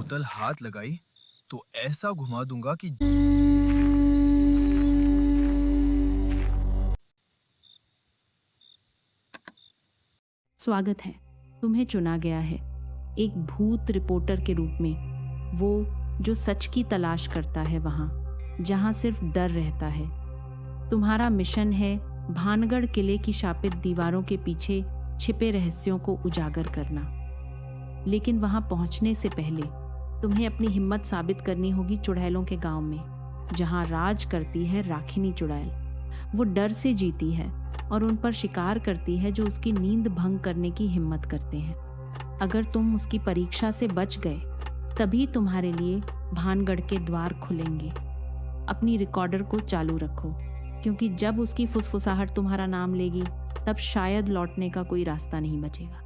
बोतल हाथ लगाई तो ऐसा घुमा दूंगा कि स्वागत है। तुम्हें चुना गया है एक भूत रिपोर्टर के रूप में, वो जो सच की तलाश करता है वहाँ जहाँ सिर्फ डर रहता है। तुम्हारा मिशन है भानगढ़ किले की शापित दीवारों के पीछे छिपे रहस्यों को उजागर करना। लेकिन वहाँ पहुँचने से पहले तुम्हें अपनी हिम्मत साबित करनी होगी चुड़ैलों के गांव में, जहाँ राज करती है राखिनी चुड़ैल। वो डर से जीती है और उन पर शिकार करती है जो उसकी नींद भंग करने की हिम्मत करते हैं। अगर तुम उसकी परीक्षा से बच गए तभी तुम्हारे लिए भानगढ़ के द्वार खुलेंगे। अपनी रिकॉर्डर को चालू रखो, क्योंकि जब उसकी फुसफुसाहट तुम्हारा नाम लेगी तब शायद लौटने का कोई रास्ता नहीं बचेगा।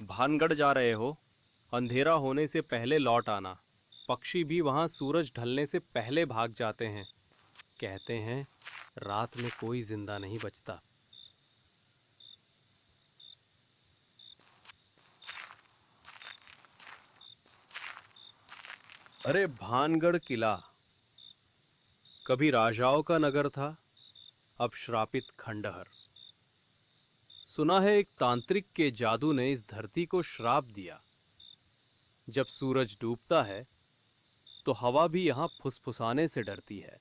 भानगढ़ जा रहे हो? अंधेरा होने से पहले लौट आना। पक्षी भी वहां सूरज ढलने से पहले भाग जाते हैं। कहते हैं रात में कोई जिंदा नहीं बचता। अरे भानगढ़ किला कभी राजाओं का नगर था, अब श्रापित खंडहर। सुना है एक तांत्रिक के जादू ने इस धरती को श्राप दिया। जब सूरज डूबता है तो हवा भी यहां फुसफुसाने से डरती है।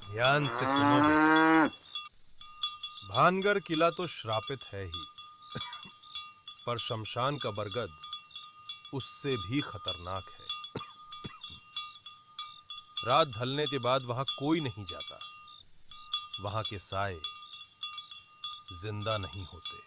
ध्यान से सुनो। भानगढ़ किला तो श्रापित है ही, पर शमशान का बरगद उससे भी खतरनाक है। रात ढलने के बाद वहां कोई नहीं जाता। वहां के साए जिंदा नहीं होते।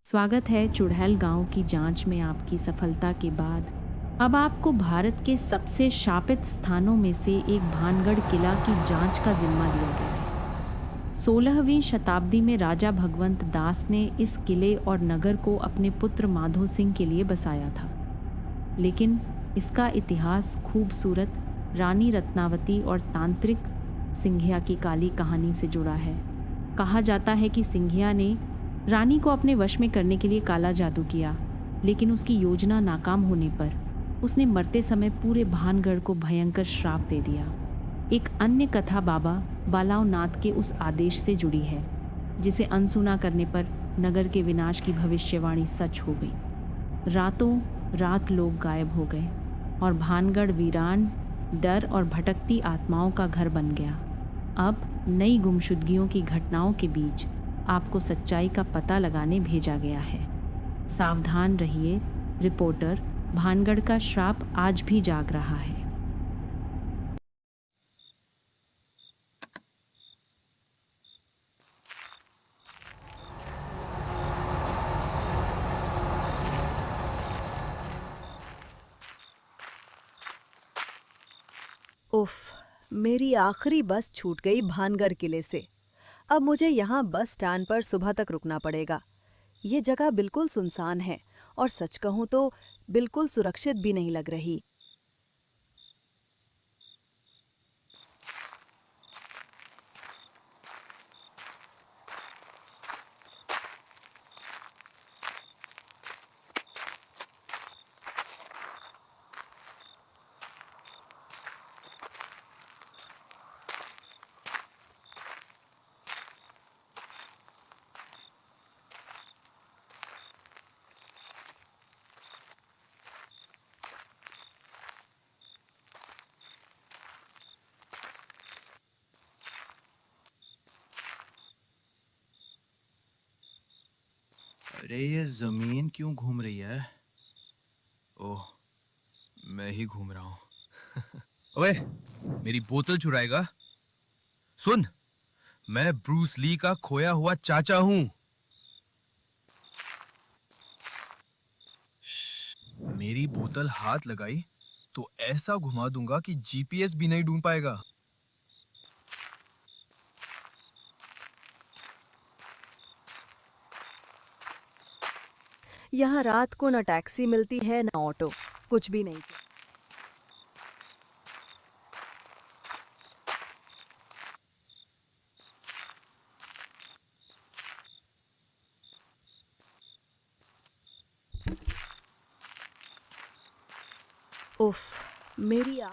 स्वागत है चुड़ैल गांव की जांच में आपकी सफलता के बाद। अब आपको भारत के सबसे शापित स्थानों में से एक भानगढ़ किला की जांच का जिम्मा दिया गया है। 16वीं शताब्दी में राजा भगवंत दास ने इस किले और नगर को अपने पुत्र माधो सिंह के लिए बसाया था, लेकिन इसका इतिहास खूबसूरत रानी रत्नावती और तांत्रिक सिंघिया की काली कहानी से जुड़ा है। कहा जाता है कि सिंघिया ने रानी को अपने वश में करने के लिए काला जादू किया, लेकिन उसकी योजना नाकाम होने पर उसने मरते समय पूरे भानगढ़ को भयंकर श्राप दे दिया। एक अन्य कथा बाबा बालाव नाथ के उस आदेश से जुड़ी है, जिसे अनसुना करने पर नगर के विनाश की भविष्यवाणी सच हो गई। रातों रात लोग गायब हो गए और भानगढ़ वीरान, डर और भटकती आत्माओं का घर बन गया। अब नई गुमशुदगियों की घटनाओं के बीच आपको सच्चाई का पता लगाने भेजा गया है। सावधान रहिए रिपोर्टर, भानगढ़ का श्राप आज भी जाग रहा है। उफ, मेरी आखिरी बस छूट गई भानगढ़ किले से। अब मुझे यहाँ बस स्टैंड पर सुबह तक रुकना पड़ेगा। ये जगह बिल्कुल सुनसान है और सच कहूँ तो बिल्कुल सुरक्षित भी नहीं लग रही। अरे ये जमीन क्यों घूम रही है? ओह, मैं ही घूम रहा हूँ। ओए, मेरी बोतल चुराएगा? सुन, मैं ब्रूस ली का खोया हुआ चाचा हूँ। मेरी बोतल हाथ लगाई तो ऐसा घुमा दूंगा कि जीपीएस भी नहीं ढूंढ पाएगा। यहाँ रात को न टैक्सी मिलती है न ऑटो, कुछ भी नहीं। उफ, मेरी आ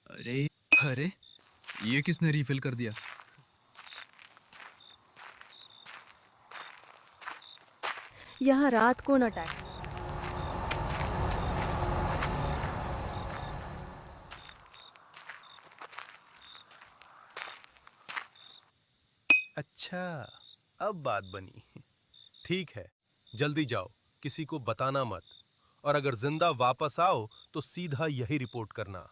अरे अरे, ये किसने रिफिल कर दिया? यहाँ रात को न टैक्सी। अच्छा, अब बात बनी। ठीक है, जल्दी जाओ, किसी को बताना मत। और अगर जिंदा वापस आओ तो सीधा यही रिपोर्ट करना।